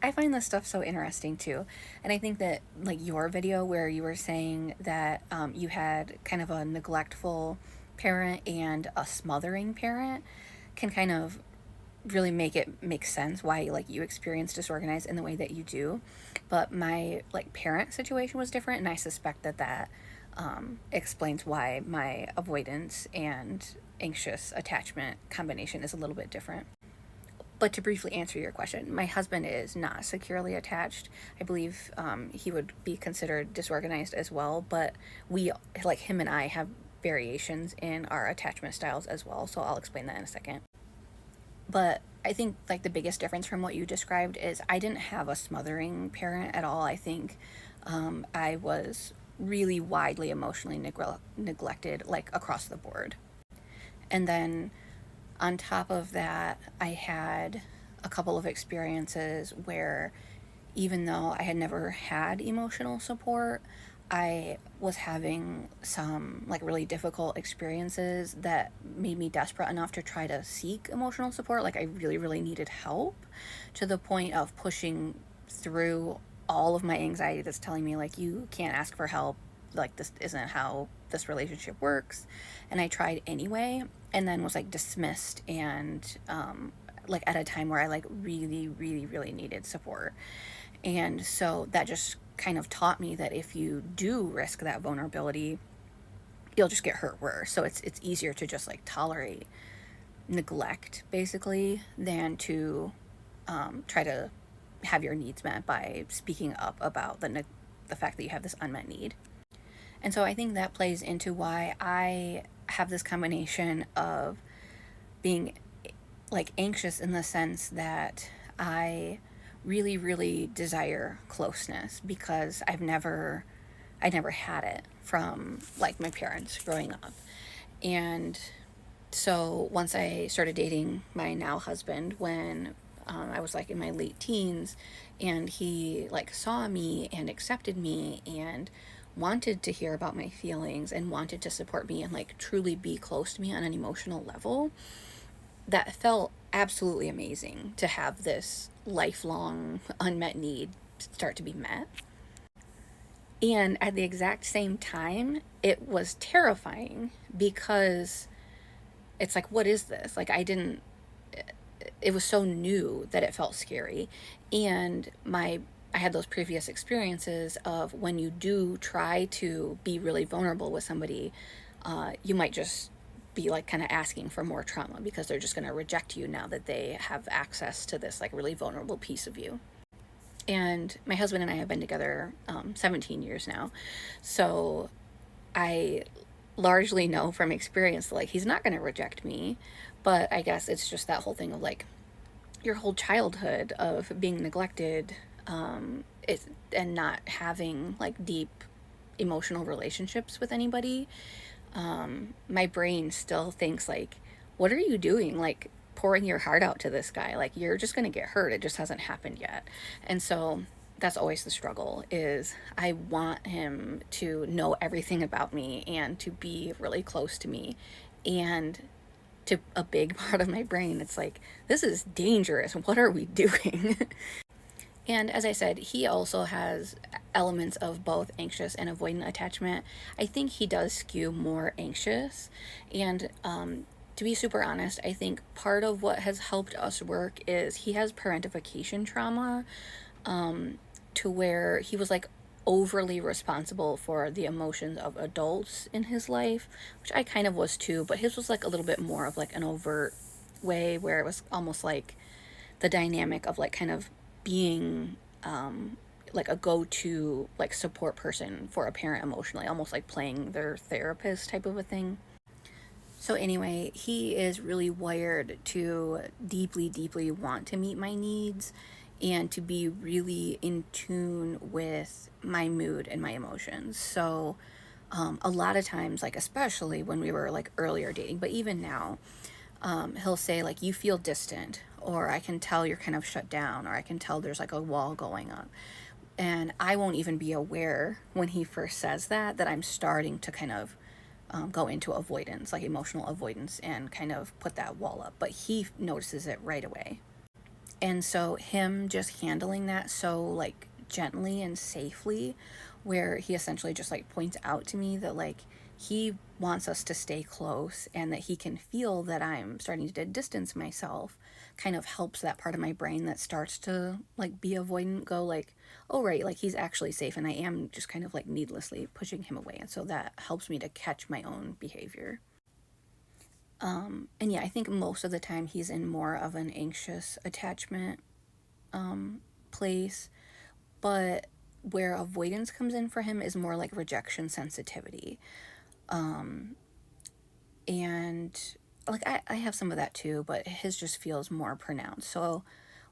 I find this stuff so interesting too. And I think that, like, your video where you were saying that you had kind of a neglectful parent and a smothering parent can kind of really make it make sense why, like, you experience disorganized in the way that you do. But my, like, parent situation was different, and I suspect that explains why my avoidance and anxious attachment combination is a little bit different. But to briefly answer your question, my husband is not securely attached. I believe he would be considered disorganized as well, but we, like him and I, have variations in our attachment styles as well, so I'll explain that in a second. But I think, like, the biggest difference from what you described is I didn't have a smothering parent at all. I think I was really widely emotionally neglected, like, across the board. And then on top of that, I had a couple of experiences where, even though I had never had emotional support, I was having some, like, really difficult experiences that made me desperate enough to try to seek emotional support. Like, I really, really needed help, to the point of pushing through all of my anxiety that's telling me, like, you can't ask for help, like, this isn't how this relationship works. And I tried anyway, and then was, like, dismissed, and like, at a time where I, like, really, really, really needed support. And so that just kind of taught me that if you do risk that vulnerability, you'll just get hurt worse. So it's easier to just, like, tolerate neglect, basically, than to try to have your needs met by speaking up about the fact that you have this unmet need. And so I think that plays into why I have this combination of being, like, anxious in the sense that I really, really desire closeness, because I never had it from, like, my parents growing up. And so once I started dating my now husband, when I was, like, in my late teens, and he, like, saw me and accepted me and wanted to hear about my feelings and wanted to support me and, like, truly be close to me on an emotional level, that felt absolutely amazing, to have this lifelong unmet need start to be met. And at the exact same time, it was terrifying, because it's like, what is this? Like, it was so new that it felt scary. And I had those previous experiences of, when you do try to be really vulnerable with somebody, you might just be, like, kind of asking for more trauma, because they're just going to reject you now that they have access to this, like, really vulnerable piece of you. And my husband and I have been together 17 years now, so I largely know from experience that, like, he's not going to reject me. But I guess it's just that whole thing of, like, your whole childhood of being neglected, and not having, like, deep emotional relationships with anybody. My brain still thinks, like, what are you doing? Like, pouring your heart out to this guy, like, you're just going to get hurt. It just hasn't happened yet. And so that's always the struggle, is I want him to know everything about me and to be really close to me. And to a big part of my brain, it's like, this is dangerous. What are we doing? And as I said, he also has elements of both anxious and avoidant attachment. I think he does skew more anxious. And to be super honest, I think part of what has helped us work is he has parentification trauma, to where he was, like, overly responsible for the emotions of adults in his life, which I kind of was too, but his was, like, a little bit more of, like, an overt way, where it was almost like the dynamic of, like, kind of being like a go-to, like, support person for a parent emotionally, almost like playing their therapist type of a thing. So anyway, he is really wired to deeply, deeply want to meet my needs and to be really in tune with my mood and my emotions. So a lot of times, like, especially when we were, like, earlier dating, but even now, he'll say, like, you feel distant, or I can tell you're kind of shut down, or I can tell there's, like, a wall going up. And I won't even be aware, when he first says that I'm starting to kind of go into avoidance, like emotional avoidance, and kind of put that wall up. But he notices it right away. And so him just handling that so like gently and safely, where he essentially just like points out to me that like he wants us to stay close and that he can feel that I'm starting to distance myself, kind of helps that part of my brain that starts to like be avoidant go like, oh right, like he's actually safe and I am just kind of like needlessly pushing him away. And so that helps me to catch my own behavior. And yeah, I think most of the time he's in more of an anxious attachment place, but where avoidance comes in for him is more like rejection sensitivity. And like I have some of that too, but his just feels more pronounced. So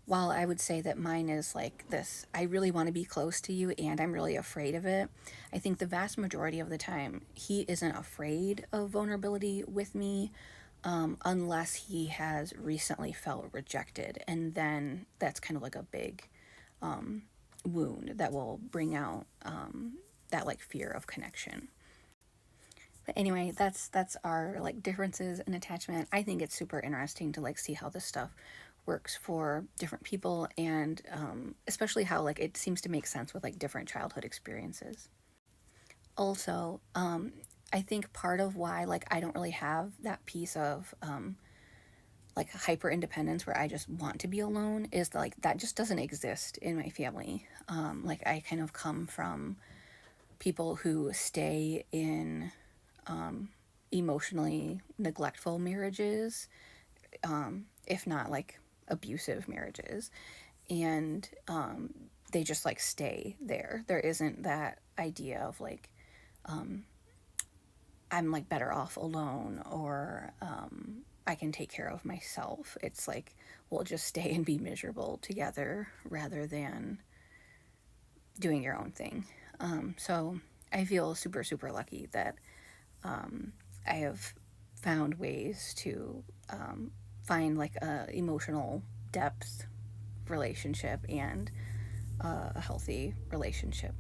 while I would say that mine is like this, I really want to be close to you and I'm really afraid of it, I think the vast majority of the time he isn't afraid of vulnerability with me, unless he has recently felt rejected. And then that's kind of like a big wound that will bring out that like fear of connection. But anyway, that's our like differences in attachment. I think it's super interesting to like see how this stuff works for different people, and especially how like it seems to make sense with like different childhood experiences. Also, I think part of why like I don't really have that piece of like hyper independence where I just want to be alone is like that just doesn't exist in my family. Like I kind of come from people who stay in emotionally neglectful marriages, if not like abusive marriages, and they just like stay there. There isn't that idea of like I'm like better off alone, or I can take care of myself. It's like we'll just stay and be miserable together rather than doing your own thing. So I feel super, super lucky that I have found ways to find like a emotional depth relationship and a healthy relationship.